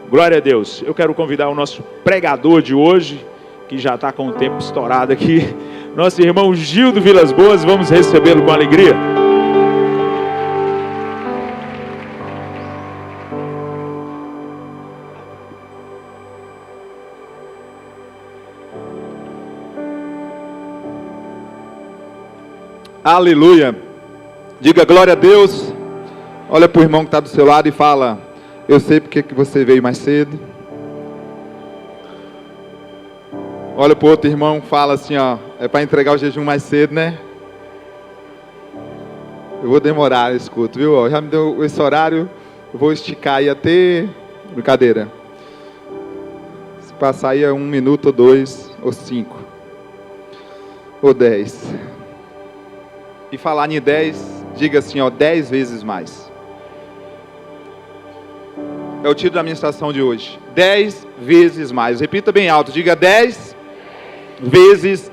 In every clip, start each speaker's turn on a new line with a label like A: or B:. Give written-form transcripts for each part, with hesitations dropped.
A: Glória a Deus. Eu quero convidar o nosso pregador de hoje, que já está com o tempo estourado aqui, nosso irmão Gildo Vilas Boas. Vamos recebê-lo com alegria.
B: Aleluia. Diga glória a Deus. Olha para o irmão que está do seu lado e fala: eu sei porque que você veio mais cedo. Olha para o outro irmão e fala assim, ó: é para entregar o jejum mais cedo, né? Eu vou demorar, escuto, viu? Já me deu esse horário, eu vou esticar aí até... Brincadeira. Se passar aí 1 minuto ou 2 ou 5 ou 10. E falar em 10, diga assim, ó: 10 vezes mais. É o título da ministração de hoje. 10 vezes mais. Repita bem alto, diga 10 vezes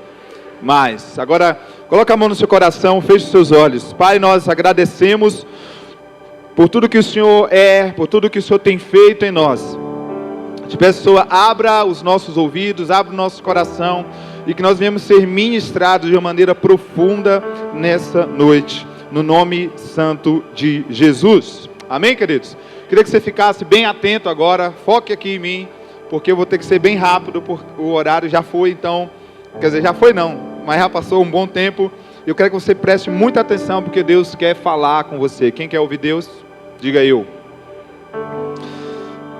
B: mais. Agora, coloca a mão no seu coração, feche os seus olhos. Pai, nós agradecemos por tudo que o Senhor é, por tudo que o Senhor tem feito em nós. Te peço, Senhor, abra os nossos ouvidos, abra o nosso coração, e que nós venhamos ser ministrados de uma maneira profunda nessa noite, no nome santo de Jesus. Amém, queridos? Queria que você ficasse bem atento agora, foque aqui em mim, porque eu vou ter que ser bem rápido, porque o horário já foi, então, quer dizer, já foi não, mas já passou um bom tempo. Eu quero que você preste muita atenção, porque Deus quer falar com você. Quem quer ouvir Deus? Diga eu.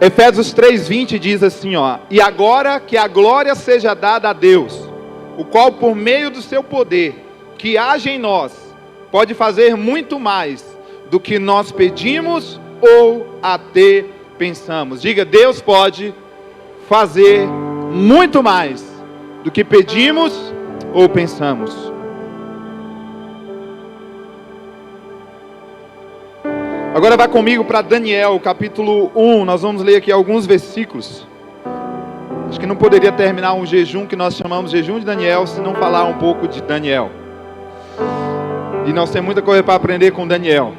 B: Efésios 3:20 diz assim, ó: e agora que a glória seja dada a Deus, o qual por meio do seu poder, que age em nós, pode fazer muito mais do que nós pedimos ou até pensamos. Diga: Deus pode fazer muito mais do que pedimos ou pensamos. Agora vai comigo para Daniel, capítulo 1, nós vamos ler aqui alguns versículos. Acho que não poderia terminar um jejum que nós chamamos de jejum de Daniel, se não falar um pouco de Daniel. E nós temos muita coisa para aprender com Daniel.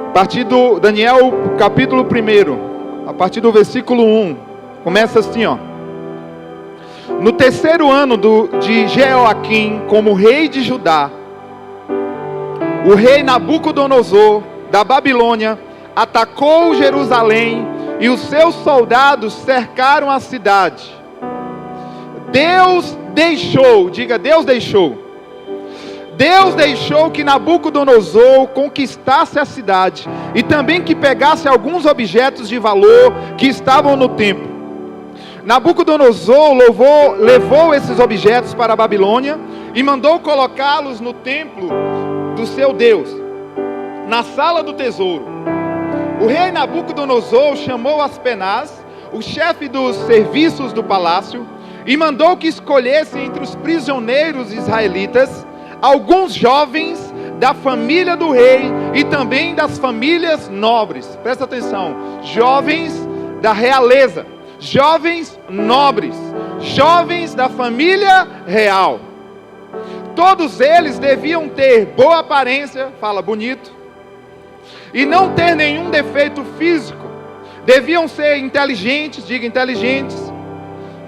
B: A partir do Daniel, capítulo 1, a partir do versículo 1, começa assim, ó: no terceiro ano de Jeoaquim, como rei de Judá, o rei Nabucodonosor, da Babilônia, atacou Jerusalém, e os seus soldados cercaram a cidade. Deus deixou, diga: Deus deixou. Deus deixou que Nabucodonosor conquistasse a cidade, e também que pegasse alguns objetos de valor que estavam no templo. Nabucodonosor levou esses objetos para a Babilônia, e mandou colocá-los no templo do seu Deus, na sala do tesouro. O rei Nabucodonosor chamou Aspenaz, o chefe dos serviços do palácio, e mandou que escolhesse entre os prisioneiros israelitas alguns jovens da família do rei e também das famílias nobres. Presta atenção: jovens da realeza, jovens nobres, jovens da família real. Todos eles deviam ter boa aparência, fala bonito, e não ter nenhum defeito físico. Deviam ser inteligentes, diga inteligentes,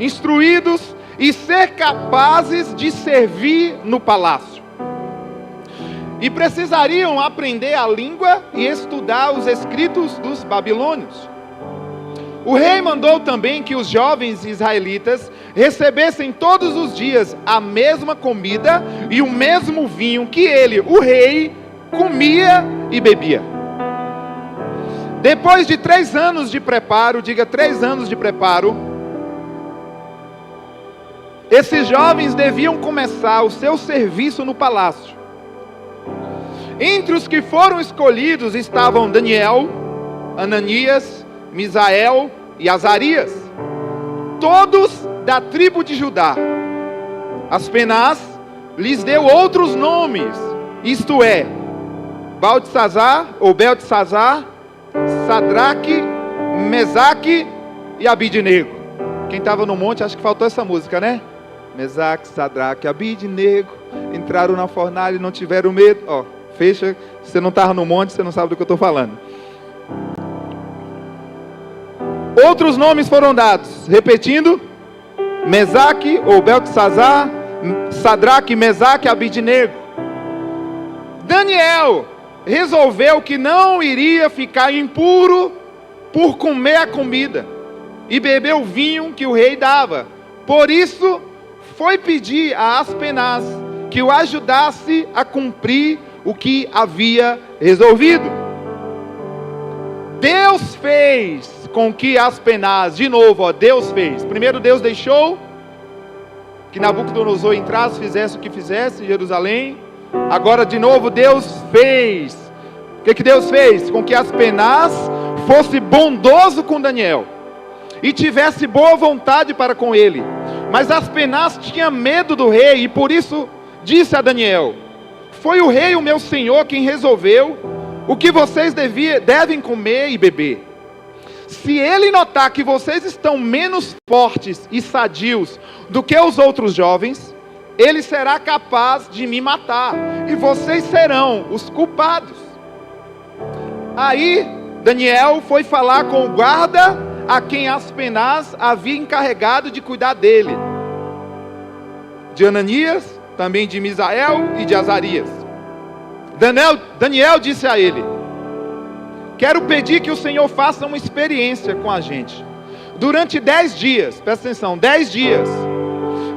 B: instruídos e ser capazes de servir no palácio. E precisariam aprender a língua e estudar os escritos dos babilônios. O rei mandou também que os jovens israelitas recebessem todos os dias a mesma comida e o mesmo vinho que ele, o rei, comia e bebia. Depois de 3 anos de preparo, diga 3 anos de preparo, esses jovens deviam começar o seu serviço no palácio. Entre os que foram escolhidos estavam Daniel, Ananias, Misael e Azarias, todos da tribo de Judá. Aspenaz lhes deu outros nomes, isto é, Beltesazar, Sadraque, Mesaque e Abidnego. Quem estava no monte, acho que faltou essa música, né? Mesaque, Sadraque, Abidnego entraram na fornalha e não tiveram medo. Ó, fecha, se você não estava no monte, você não sabe do que eu estou falando. outros nomes foram dados, repetindo: Mesaque ou Beltesazar, Sadraque, Mesaque, Abidnego. Daniel resolveu que não iria ficar impuro por comer a comida e beber o vinho que o rei dava. Por isso, foi pedir a Aspenaz que o ajudasse a cumprir o que havia resolvido. Deus fez com que Aspenaz, de novo, Deus fez. Primeiro Deus deixou que Nabucodonosor entrasse, fizesse o que fizesse em Jerusalém. Agora de novo Deus fez. O que Deus fez? Com que Aspenaz fosse bondoso com Daniel e tivesse boa vontade para com ele. Mas Aspenaz tinha medo do rei e por isso disse a Daniel: foi o rei, o meu senhor, quem resolveu o que vocês devem comer e beber. Se ele notar que vocês estão menos fortes e sadios do que os outros jovens, ele será capaz de me matar, e vocês serão os culpados. Aí Daniel foi falar com o guarda a quem Aspenaz havia encarregado de cuidar dele, de Ananias, também de Misael e de Azarias. Daniel disse a ele: quero pedir que o Senhor faça uma experiência com a gente. Durante 10 dias, presta atenção, 10 dias,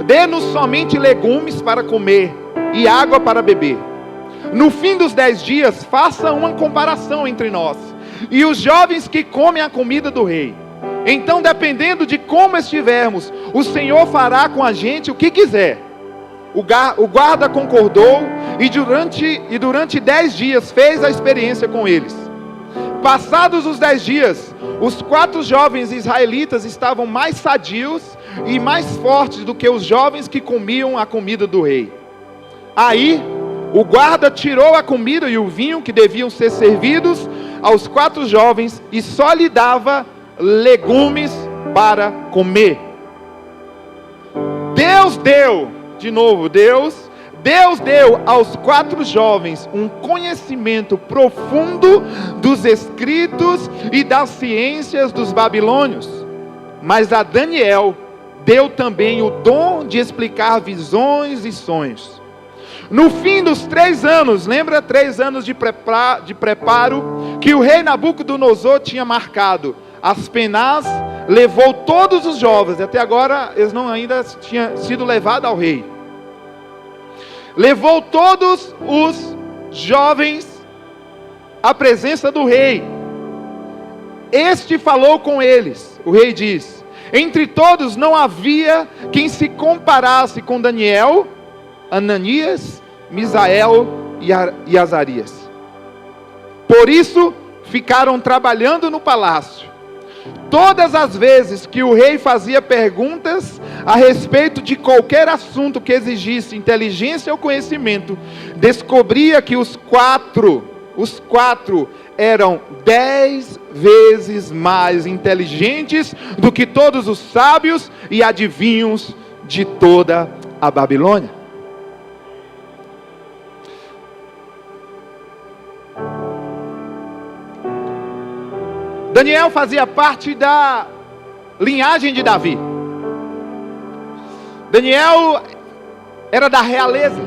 B: dê-nos somente legumes para comer e água para beber. No fim dos 10 dias, faça uma comparação entre nós e os jovens que comem a comida do rei. Então, dependendo de como estivermos, o Senhor fará com a gente o que quiser. O guarda concordou e durante 10 dias fez a experiência com eles. Passados os 10 dias, os 4 jovens israelitas estavam mais sadios e mais fortes do que os jovens que comiam a comida do rei. Aí, o guarda tirou a comida e o vinho que deviam ser servidos aos 4 jovens e só lhe dava legumes para comer. Deus deu, de novo, Deus deu aos 4 jovens um conhecimento profundo dos escritos e das ciências dos babilônios. Mas a Daniel deu também o dom de explicar visões e sonhos. No fim dos 3 anos, lembra 3 anos de preparo que o rei Nabucodonosor tinha marcado, Aspenaz levou todos os jovens, até agora eles não ainda tinham sido levados ao rei. Levou todos os jovens à presença do rei. Este falou com eles. O rei diz: entre todos não havia quem se comparasse com Daniel, Ananias, Misael e Azarias. Por isso ficaram trabalhando no palácio. Todas as vezes que o rei fazia perguntas a respeito de qualquer assunto que exigisse inteligência ou conhecimento, descobria que os quatro eram 10 vezes mais inteligentes do que todos os sábios e adivinhos de toda a Babilônia. Daniel fazia parte da linhagem de Davi. Daniel era da realeza.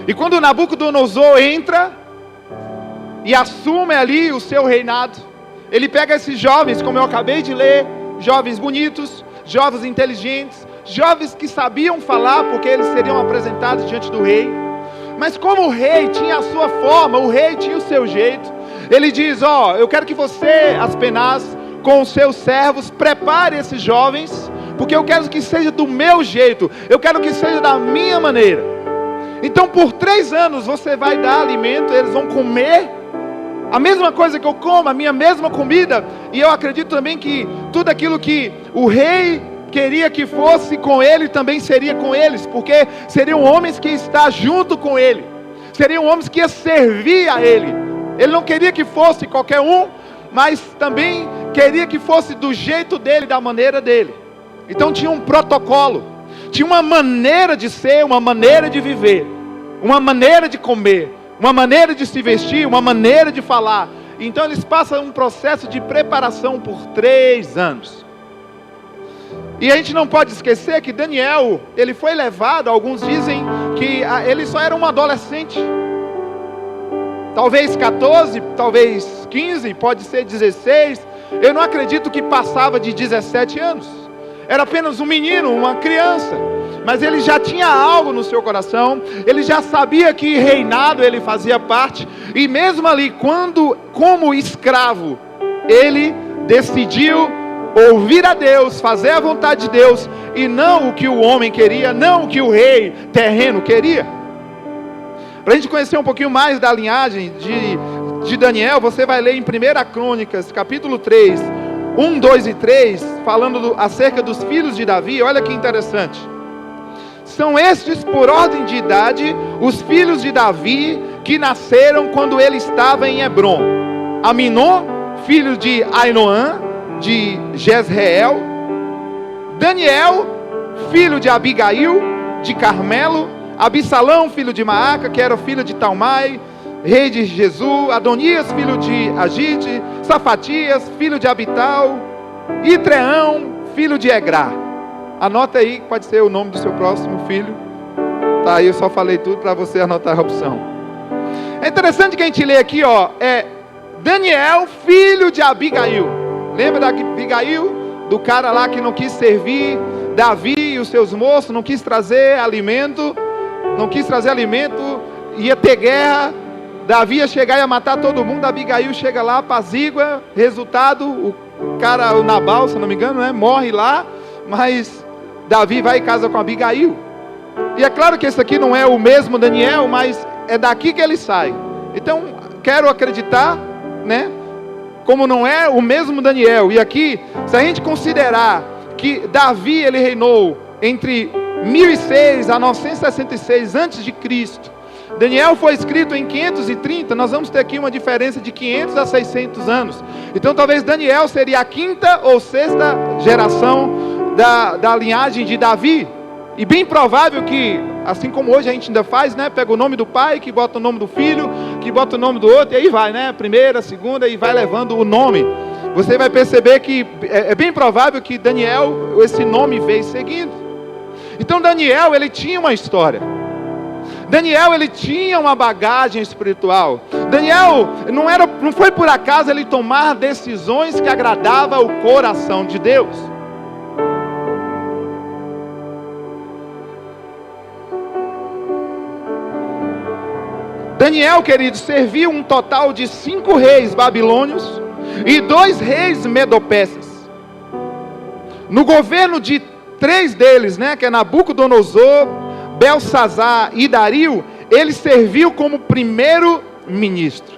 B: E quando Nabucodonosor entra e assume ali o seu reinado, ele pega esses jovens, como eu acabei de ler, jovens bonitos, jovens inteligentes, jovens que sabiam falar, porque eles seriam apresentados diante do rei. Mas como o rei tinha a sua forma, o rei tinha o seu jeito, ele diz: eu quero que você, Aspenaz, com os seus servos, prepare esses jovens, porque eu quero que seja do meu jeito, eu quero que seja da minha maneira. Então por 3 anos você vai dar alimento, eles vão comer a mesma coisa que eu como, a minha mesma comida. E eu acredito também que tudo aquilo que o rei queria que fosse com ele, também seria com eles, porque seriam homens que estão junto com ele, seriam homens que iam servir a ele. Ele não queria que fosse qualquer um, mas também queria que fosse do jeito dele, da maneira dele. Então tinha um protocolo, tinha uma maneira de ser, uma maneira de viver, uma maneira de comer, uma maneira de se vestir, uma maneira de falar. Então eles passam um processo de preparação por 3 anos. E a gente não pode esquecer que Daniel, ele foi levado, alguns dizem que ele só era um adolescente. Talvez 14, talvez 15, pode ser 16. Eu não acredito que passava de 17 anos. Era apenas um menino, uma criança. Mas ele já tinha algo no seu coração. Ele já sabia que reinado ele fazia parte. E mesmo ali, como escravo, ele decidiu ouvir a Deus, fazer a vontade de Deus, e não o que o homem queria, não o que o rei terreno queria. Para a gente conhecer um pouquinho mais da linhagem de Daniel, você vai ler em 1 Crônicas, capítulo 3, 1, 2 e 3, falando acerca dos filhos de Davi. Olha que interessante. São estes, por ordem de idade, os filhos de Davi, que nasceram quando ele estava em Hebrom: Aminon, filho de Ainoã, de Jezreel; Daniel, filho de Abigail, de Carmelo; Absalão, filho de Maaca, que era filho de Talmai, rei de Jesus; Adonias, filho de Agite; Safatias, filho de Abital; Itreão, filho de Egrá. Anota aí, pode ser o nome do seu próximo filho. Tá aí, eu só falei tudo para você anotar a opção. É interessante que a gente lê aqui, ó, Daniel, filho de Abigail. Lembra da Abigail? Do cara lá que não quis servir Davi e os seus moços, não quis trazer alimento, ia ter guerra, Davi ia chegar e ia matar todo mundo. Abigail chega lá, apazigua, resultado, o cara, o Nabal, se não me engano, né, morre lá, mas Davi vai e casa com Abigail. E é claro que esse aqui não é o mesmo Daniel, mas é daqui que ele sai. Então, quero acreditar, né, como não é o mesmo Daniel. E aqui, se a gente considerar que Davi, ele reinou entre 1006 a 966 a.C., Daniel foi escrito em 530, nós vamos ter aqui uma diferença de 500 a 600 anos. Então talvez Daniel seria a 5ª ou 6ª geração da linhagem de Davi. E bem provável que, assim como hoje a gente ainda faz, né, pega o nome do pai, que bota o nome do filho, que bota o nome do outro, e aí vai, né, primeira, segunda, e vai levando o nome. Você vai perceber que é bem provável que Daniel, esse nome veio seguindo. Então Daniel, ele tinha uma história. Daniel, ele tinha uma bagagem espiritual. Daniel, não foi por acaso ele tomar decisões que agradavam o coração de Deus. Daniel, querido, serviu um total de 5 reis babilônios e 2 reis medo-persas. No governo de 3 deles, né, que é Nabucodonosor, Belsazar e Dario, ele serviu como primeiro-ministro.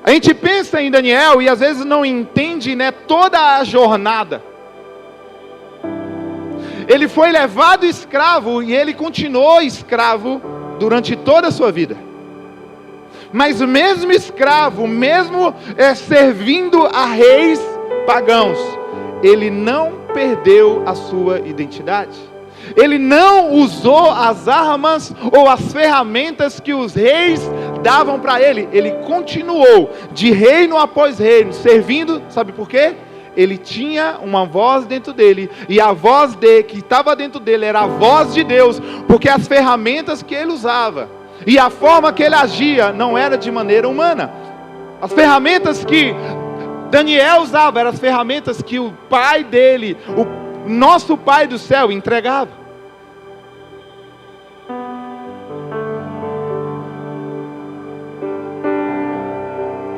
B: A gente pensa em Daniel e às vezes não entende, né, toda a jornada. Ele foi levado escravo e ele continuou escravo durante toda a sua vida. Mas mesmo escravo, mesmo servindo a reis pagãos, ele não perdeu a sua identidade. Ele não usou as armas ou as ferramentas que os reis davam para ele. Ele continuou de reino após reino, servindo, sabe por quê? Ele tinha uma voz dentro dele, e a voz que estava dentro dele era a voz de Deus, porque as ferramentas que ele usava e a forma que ele agia não era de maneira humana. As ferramentas que Daniel usava eram as ferramentas que o pai dele, o nosso Pai do céu, entregava.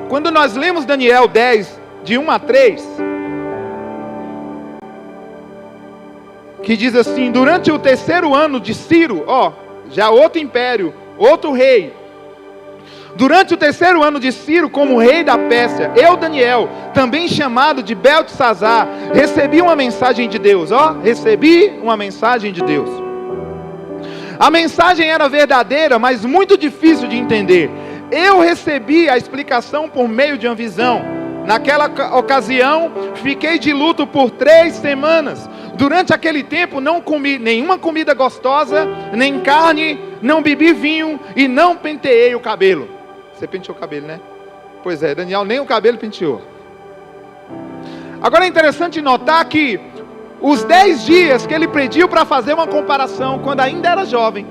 B: Quando nós lemos Daniel 10, de 1 a 3, que diz assim: durante o 3º ano de Ciro, já outro império, outro rei, durante o 3º ano de Ciro, como rei da Pérsia, eu, Daniel, também chamado de Beltesazar, recebi uma mensagem de Deus. Recebi uma mensagem de Deus. A mensagem era verdadeira, mas muito difícil de entender. Eu recebi a explicação por meio de uma visão. Naquela ocasião, fiquei de luto por 3 semanas. Durante aquele tempo, não comi nenhuma comida gostosa, nem carne, não bebi vinho e não penteei o cabelo. Você penteou o cabelo, né? Pois é, Daniel nem o cabelo penteou. Agora é interessante notar que os 10 dias que ele pediu para fazer uma comparação, quando ainda era jovem,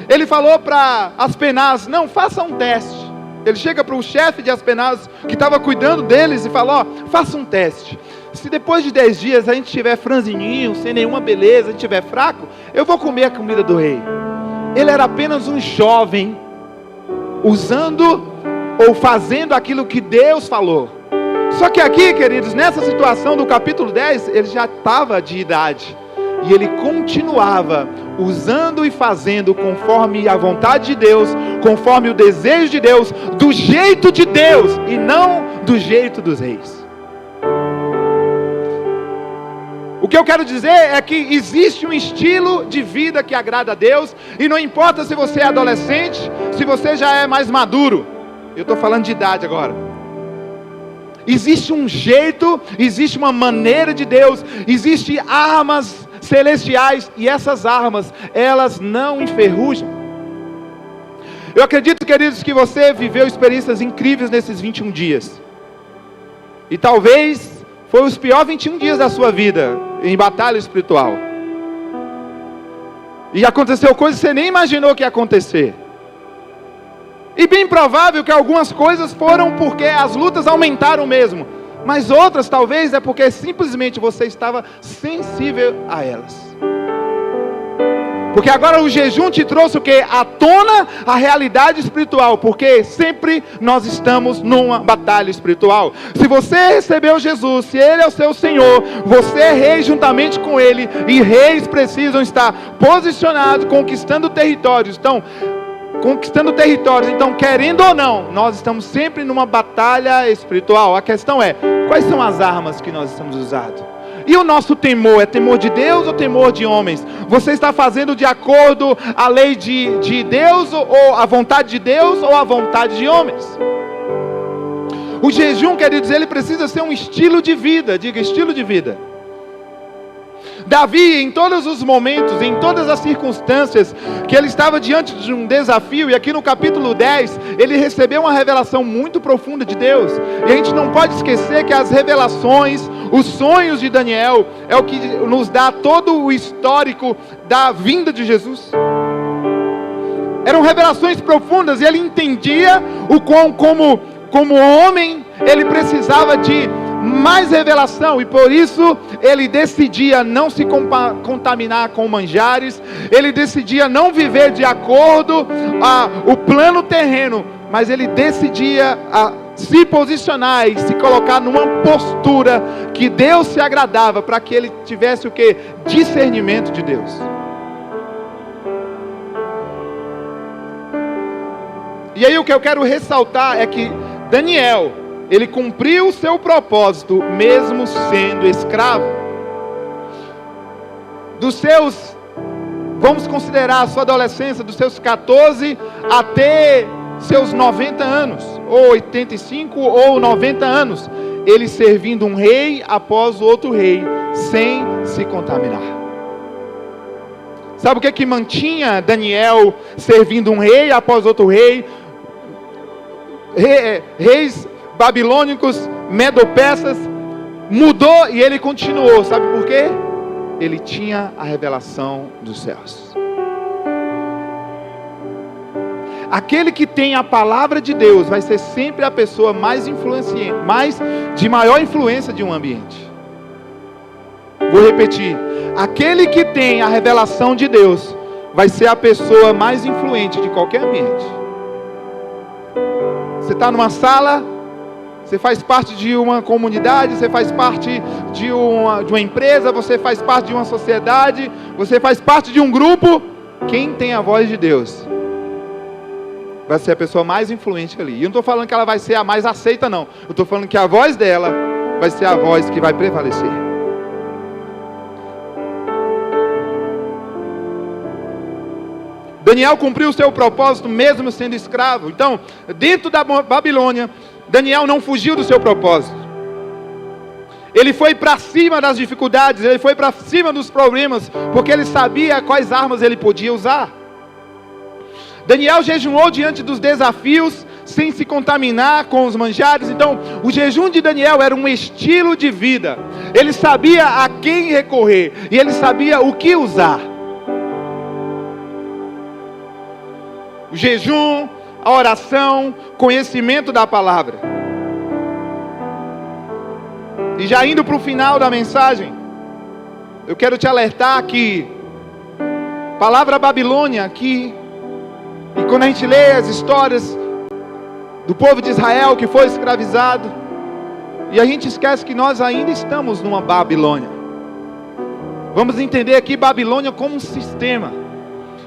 B: ele falou para Aspenaz, não, faça um teste. Ele chega para o chefe de Aspenaz, que estava cuidando deles, e fala, faça um teste. Se depois de 10 dias a gente estiver franzininho, sem nenhuma beleza, a gente estiver fraco, eu vou comer a comida do rei. Ele era apenas um jovem, usando ou fazendo aquilo que Deus falou. Só que aqui, queridos, nessa situação do capítulo 10, ele já estava de idade. E ele continuava usando e fazendo conforme a vontade de Deus, conforme o desejo de Deus, do jeito de Deus e não do jeito dos reis. O que eu quero dizer é que existe um estilo de vida que agrada a Deus, e não importa se você é adolescente, se você já é mais maduro. Eu estou falando de idade agora. Existe um jeito, existe uma maneira de Deus, existem armas celestiais, e essas armas, elas não enferrujam. Eu acredito, queridos, que você viveu experiências incríveis nesses 21 dias. E talvez foi os piores 21 dias da sua vida em batalha espiritual. E aconteceu coisas que você nem imaginou que ia acontecer. E bem provável que algumas coisas foram porque as lutas aumentaram mesmo. Mas outras talvez é porque simplesmente você estava sensível a elas. Porque agora o jejum te trouxe o quê? À tona a realidade espiritual. Porque sempre nós estamos numa batalha espiritual. Se você recebeu Jesus, se Ele é o seu Senhor, você é rei juntamente com Ele. E reis precisam estar posicionados, conquistando territórios. Então, querendo ou não, nós estamos sempre numa batalha espiritual. A questão é, quais são as armas que nós estamos usando? E o nosso temor, é temor de Deus ou temor de homens? Você está fazendo de acordo a lei de Deus, ou a vontade de Deus, ou a vontade de homens? O jejum, queridos, ele precisa ser um estilo de vida. Diga, estilo de vida. Davi, em todos os momentos, em todas as circunstâncias que ele estava diante de um desafio, e aqui no capítulo 10, ele recebeu uma revelação muito profunda de Deus. E a gente não pode esquecer que as revelações, os sonhos de Daniel, é o que nos dá todo o histórico da vinda de Jesus. Eram revelações profundas, e ele entendia o quão, como homem, ele precisava de mais revelação, e por isso ele decidia não se contaminar com manjares, ele decidia não viver de acordo o plano terreno, mas ele decidia se posicionar e se colocar numa postura que Deus se agradava, para que ele tivesse o que? Discernimento de Deus. E aí o que eu quero ressaltar é que Daniel, ele cumpriu o seu propósito, mesmo sendo escravo. Vamos considerar a sua adolescência, dos seus 14 até seus 90 anos, ou 85 ou 90 anos, ele servindo um rei após o outro rei, sem se contaminar. Sabe o que mantinha Daniel servindo um rei após outro rei? Reis babilônicos, medo-persas, mudou e ele continuou. Sabe por quê? Ele tinha a revelação dos céus. Aquele que tem a palavra de Deus vai ser sempre a pessoa mais influenciante, de maior influência de um ambiente. Vou repetir: aquele que tem a revelação de Deus vai ser a pessoa mais influente de qualquer ambiente. Você está numa sala, você faz parte de uma comunidade, você faz parte de uma empresa, você faz parte de uma sociedade, você faz parte de um grupo. Quem tem a voz de Deus vai ser a pessoa mais influente ali. E eu não estou falando que ela vai ser a mais aceita, não. Eu estou falando que a voz dela vai ser a voz que vai prevalecer. Daniel cumpriu o seu propósito mesmo sendo escravo. Então, dentro da Babilônia, Daniel não fugiu do seu propósito. Ele foi para cima das dificuldades, ele foi para cima dos problemas, porque ele sabia quais armas ele podia usar. Daniel jejuou diante dos desafios, sem se contaminar com os manjares. Então, o jejum de Daniel era um estilo de vida. Ele sabia a quem recorrer e ele sabia o que usar. O jejum, a oração, conhecimento da palavra. E já indo para o final da mensagem, eu quero te alertar que a palavra Babilônia aqui, e quando a gente lê as histórias do povo de Israel que foi escravizado, e a gente esquece que nós ainda estamos numa Babilônia. Vamos entender aqui Babilônia como um sistema.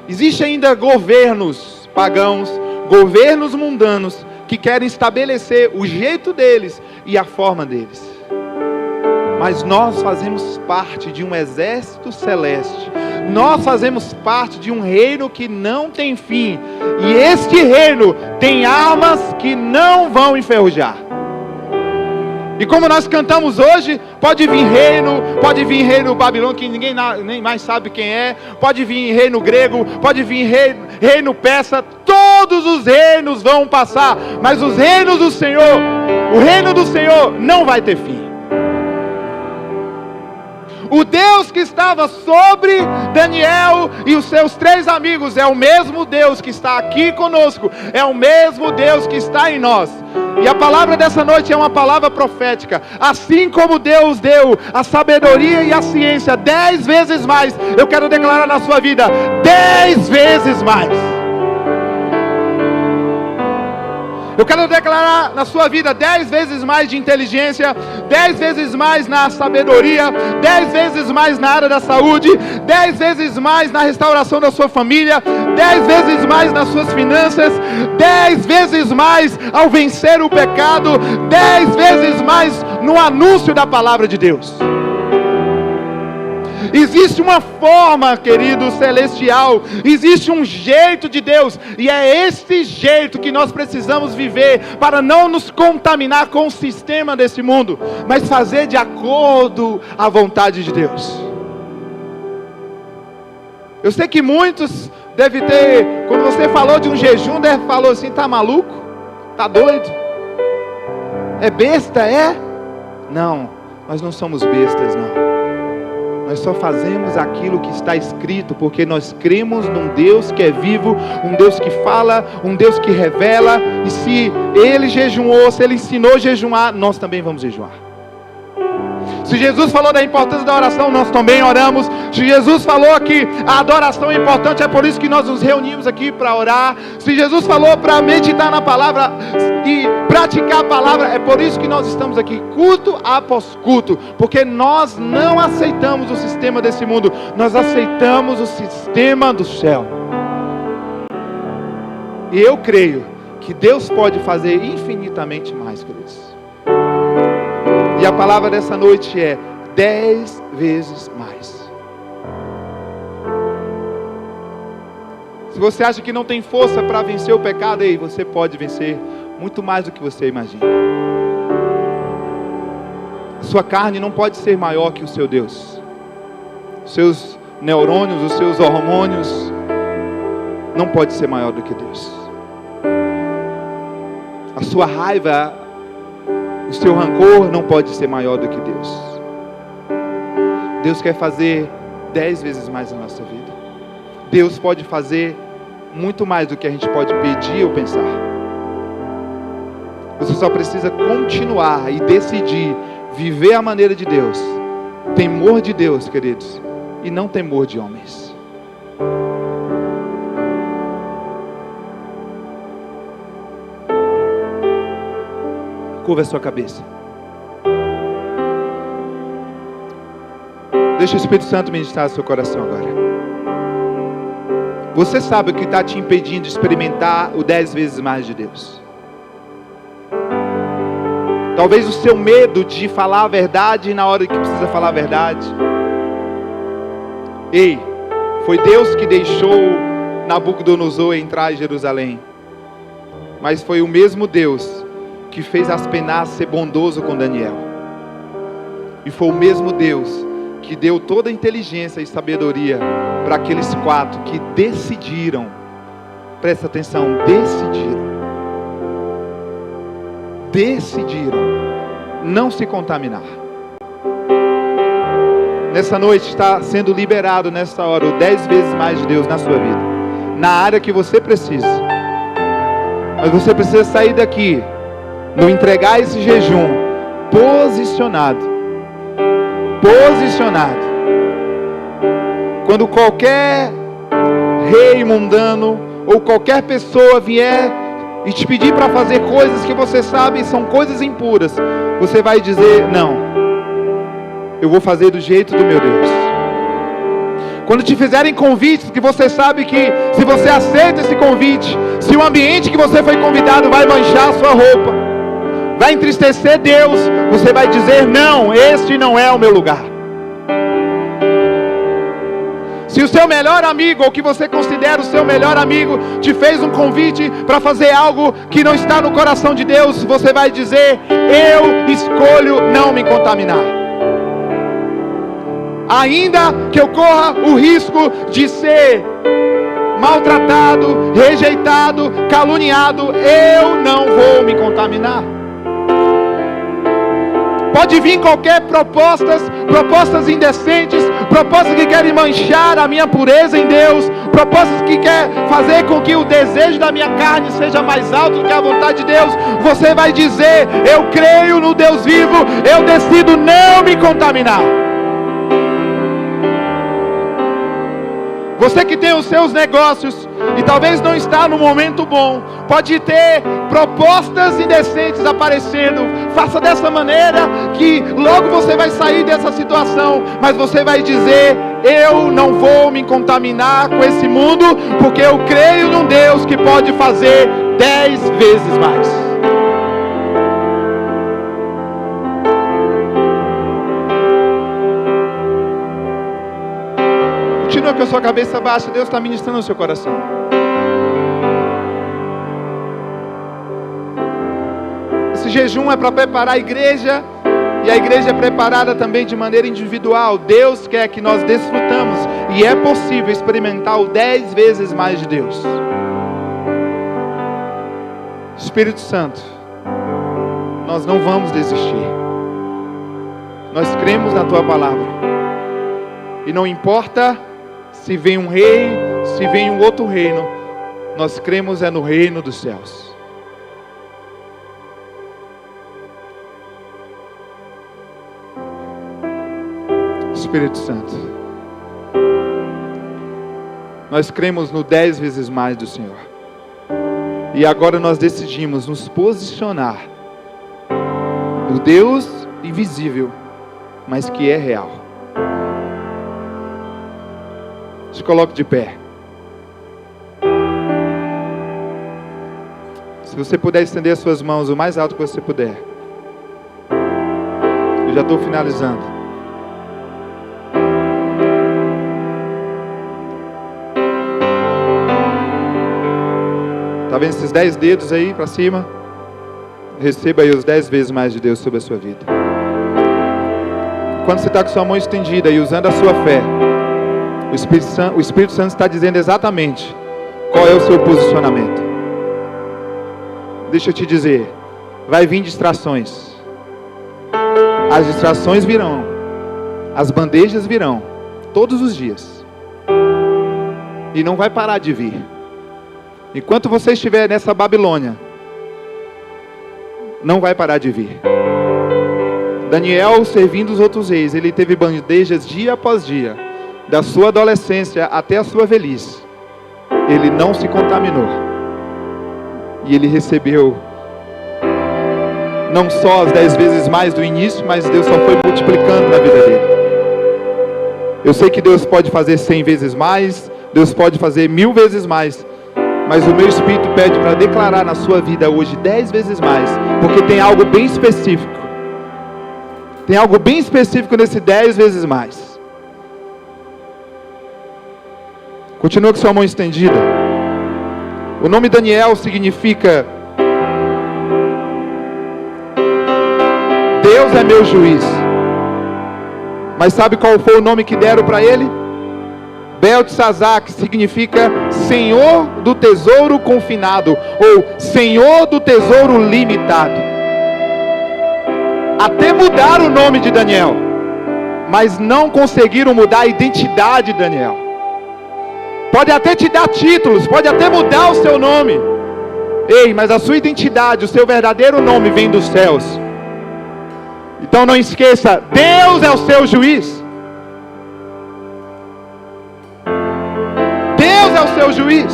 B: Existem ainda governos pagãos, governos mundanos, que querem estabelecer o jeito deles e a forma deles. Mas nós fazemos parte de um exército celeste. Nós fazemos parte de um reino que não tem fim. E este reino tem armas que não vão enferrujar. E como nós cantamos hoje, pode vir reino babilônico, que ninguém nem mais sabe quem é. Pode vir reino grego, pode vir reino persa. Todos os reinos vão passar. Mas os reinos do Senhor, o reino do Senhor não vai ter fim. O Deus que estava sobre Daniel e os seus 3 amigos é o mesmo Deus que está aqui conosco, é o mesmo Deus que está em nós. E a palavra dessa noite é uma palavra profética. Assim como Deus deu a sabedoria e a ciência 10 vezes mais, eu quero declarar na sua vida 10 vezes mais. Eu quero declarar na sua vida 10 vezes mais de inteligência, 10 vezes mais na sabedoria, 10 vezes mais na área da saúde, 10 vezes mais na restauração da sua família, 10 vezes mais nas suas finanças, 10 vezes mais ao vencer o pecado, 10 vezes mais no anúncio da palavra de Deus. Existe uma forma, querido, celestial, existe um jeito de Deus, e é esse jeito que nós precisamos viver, para não nos contaminar com o sistema desse mundo, mas fazer de acordo à vontade de Deus. Eu sei que muitos devem ter, quando você falou de um jejum, falou assim, tá maluco? Tá doido? É besta, é? Não, nós não somos bestas, não. Nós só fazemos aquilo que está escrito, porque nós cremos num Deus que é vivo, um Deus que fala, um Deus que revela. E se Ele jejuou, se Ele ensinou a jejuar, nós também vamos jejuar. Se Jesus falou da importância da oração, nós também oramos. Se Jesus falou que a adoração é importante, é por isso que nós nos reunimos aqui para orar. Se Jesus falou para meditar na palavra e praticar a palavra, é por isso que nós estamos aqui, culto após culto. Porque nós não aceitamos o sistema desse mundo, nós aceitamos o sistema do céu. E eu creio que Deus pode fazer infinitamente mais, queridos. E a palavra dessa noite é 10 vezes mais. Se você acha que não tem força para vencer o pecado, aí você pode vencer muito mais do que você imagina. A sua carne não pode ser maior que o seu Deus. Os seus neurônios, os seus hormônios não pode ser maior do que Deus. A sua raiva, o seu rancor não pode ser maior do que Deus. Deus quer fazer 10 vezes mais na nossa vida. Deus pode fazer muito mais do que a gente pode pedir ou pensar. Você só precisa continuar e decidir viver a maneira de Deus. Temor de Deus, queridos, e não temor de homens. Curva a sua cabeça. Deixa o Espírito Santo ministrar no seu coração agora. Você sabe o que está te impedindo de experimentar o 10 vezes mais de Deus. Talvez o seu medo de falar a verdade na hora que precisa falar a verdade. Ei, foi Deus que deixou Nabucodonosor entrar em Jerusalém. Mas foi o mesmo Deus que fez Aspenaz ser bondoso com Daniel. E foi o mesmo Deus que deu toda a inteligência e sabedoria para aqueles 4 que decidiram, presta atenção, decidiram decidiram não se contaminar. Nessa noite está sendo liberado nessa hora o 10 vezes mais de Deus na sua vida, na área que você precisa. Mas você precisa sair daqui, no entregar esse jejum, posicionado. Quando qualquer rei mundano ou qualquer pessoa vier e te pedir para fazer coisas que você sabe são coisas impuras, você vai dizer: não, eu vou fazer do jeito do meu Deus. Quando te fizerem convites que você sabe que se você aceita esse convite, se o ambiente que você foi convidado vai manchar a sua roupa, vai entristecer Deus, você vai dizer: não, este não é o meu lugar. Se o seu melhor amigo, ou que você considera o seu melhor amigo, te fez um convite para fazer algo que não está no coração de Deus, você vai dizer: eu escolho não me contaminar. Ainda que eu corra o risco de ser maltratado, rejeitado, caluniado, eu não vou me contaminar. Pode vir qualquer propostas indecentes, propostas que querem manchar a minha pureza em Deus, propostas que querem fazer com que o desejo da minha carne seja mais alto do que a vontade de Deus. Você vai dizer: eu creio no Deus vivo, eu decido não me contaminar. Você que tem os seus negócios e talvez não está no momento bom, pode ter propostas indecentes aparecendo. Faça dessa maneira que logo você vai sair dessa situação, mas você vai dizer: eu não vou me contaminar com esse mundo, porque eu creio num Deus que pode fazer 10 vezes mais. Continua com a sua cabeça baixa, Deus está ministrando no seu coração. Esse jejum é para preparar a igreja, e a igreja é preparada também de maneira individual. Deus quer que nós desfrutamos, e é possível experimentar o 10 vezes mais de Deus. Espírito Santo, nós não vamos desistir. Nós cremos na Tua palavra, e não importa se vem um rei, se vem um outro reino, nós cremos no reino dos céus. Espírito Santo, nós cremos no 10 vezes mais do Senhor. E agora nós decidimos nos posicionar no Deus invisível, mas que é real. Se coloque de pé. Se você puder estender as suas mãos o mais alto que você puder. Eu já estou finalizando. Está vendo esses 10 dedos aí para cima? Receba aí os 10 vezes mais de Deus sobre a sua vida. Quando você está com sua mão estendida e usando a sua fé, o Espírito Santo está dizendo exatamente qual é o seu posicionamento. Deixa eu te dizer, vai vir distrações. As distrações virão, as bandejas virão, todos os dias. E não vai parar de vir. Enquanto você estiver nessa Babilônia, não vai parar de vir. Daniel, servindo os outros reis, ele teve bandejas dia após dia, da sua adolescência até a sua velhice. Ele não se contaminou. E ele recebeu não só as 10 vezes mais do início, mas Deus só foi multiplicando na vida dele. Eu sei que Deus pode fazer 100 vezes mais, Deus pode fazer 1000 vezes mais, mas o meu Espírito pede para declarar na sua vida hoje 10 vezes mais, porque tem algo bem específico. Tem algo bem específico nesse 10 vezes mais. Continua com sua mão estendida. O nome Daniel significa Deus é meu juiz. Mas sabe qual foi o nome que deram para ele? Beltesazar, que significa Senhor do tesouro confinado, ou Senhor do tesouro limitado. até mudar o nome de Daniel, mas não conseguiram mudar a identidade de Daniel. Pode até te dar títulos, pode até mudar o seu nome. Ei, mas a sua identidade, o seu verdadeiro nome vem dos céus. Então não esqueça, Deus é o seu juiz. Deus é o seu juiz.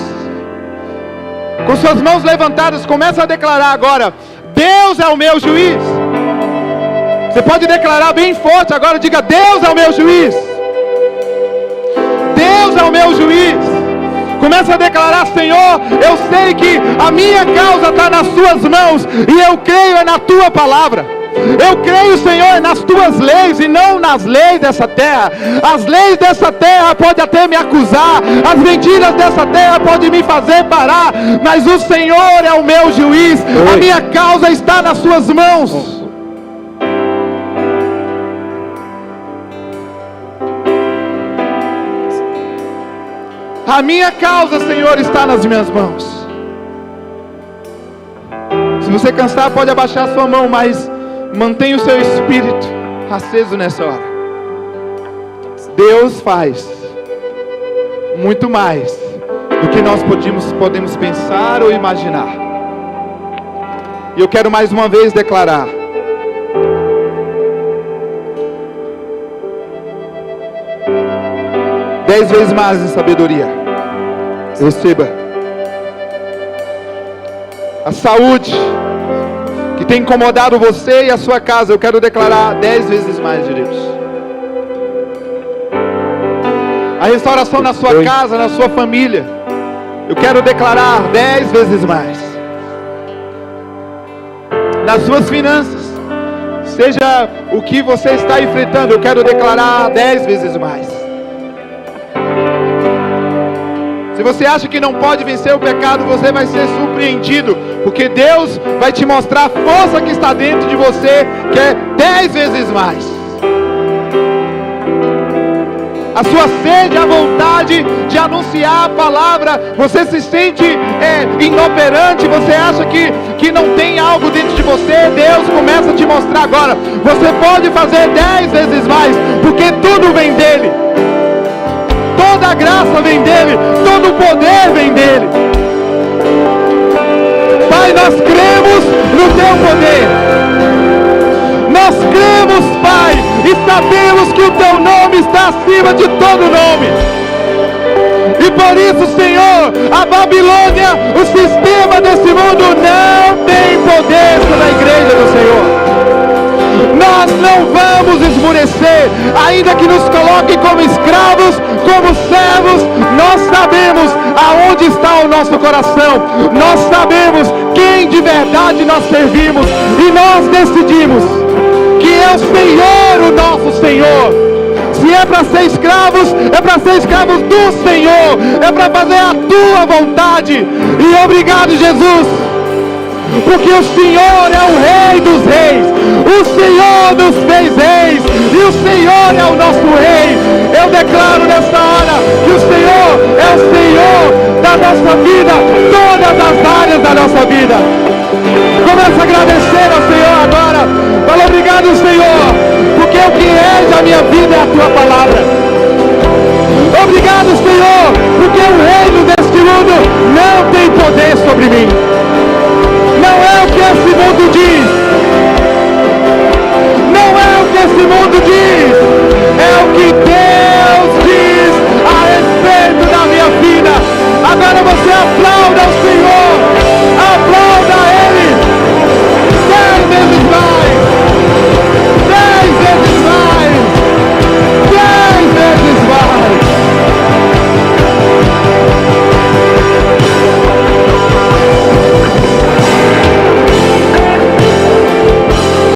B: Com suas mãos levantadas, começa a declarar agora: Deus é o meu juiz. Você pode declarar bem forte agora, diga: Deus é o meu juiz. Deus é o meu juiz. Começa a declarar: Senhor, eu sei que a minha causa está nas suas mãos, e eu creio na tua palavra. Eu creio, Senhor, nas tuas leis e não nas leis dessa terra. As leis dessa terra podem até me acusar, as mentiras dessa terra podem me fazer parar, mas o Senhor é o meu juiz. A minha causa está nas suas mãos. A minha causa, Senhor, está nas minhas mãos. Se você cansar, pode abaixar sua mão, mas mantenha o seu espírito aceso nessa hora. Deus faz muito mais do que nós podemos pensar ou imaginar. E eu quero mais uma vez declarar: dez vezes mais em sabedoria. Receba a saúde que tem incomodado você e a sua casa. Eu quero declarar 10 vezes mais de Deus. A restauração na sua casa, na sua família, eu quero declarar 10 vezes mais. Nas suas finanças, seja o que você está enfrentando, eu quero declarar 10 vezes mais. Se você acha que não pode vencer o pecado, você vai ser surpreendido, porque Deus vai te mostrar a força que está dentro de você, que é 10 vezes mais. A sua sede, a vontade de anunciar a palavra, você se sente inoperante, você acha que não tem algo dentro de você, Deus começa a te mostrar agora. Você pode fazer 10 vezes mais, porque tudo vem dEle. Toda a graça vem dEle, todo o poder vem dEle. Pai, nós cremos no Teu poder. Nós cremos, Pai, e sabemos que o Teu nome está acima de todo nome. E por isso, Senhor, a Babilônia, o sistema desse mundo não tem poder sobre a igreja do Senhor. Nós não vamos esmorecer, ainda que nos coloquem como escravos, como servos. Nós sabemos aonde está o nosso coração, nós sabemos quem de verdade nós servimos, e nós decidimos que é o Senhor, o nosso Senhor. Se é para ser escravos, é para ser escravos do Senhor, é para fazer a tua vontade. E obrigado, Jesus, porque o Senhor é o Rei dos Reis, o Senhor nos fez reis, e o Senhor é o nosso Rei. Eu declaro nessa hora que o Senhor é o Senhor da nossa vida, todas as áreas da nossa vida. Começa a agradecer ao Senhor agora. Fala: obrigado, Senhor, porque o que rege a minha vida é a tua palavra. Obrigado, Senhor, porque o reino deste mundo não tem poder sobre mim. Não é o que esse mundo diz. Não é o que esse mundo diz. É o que Deus diz a respeito da minha vida. Agora você aplauda o Senhor.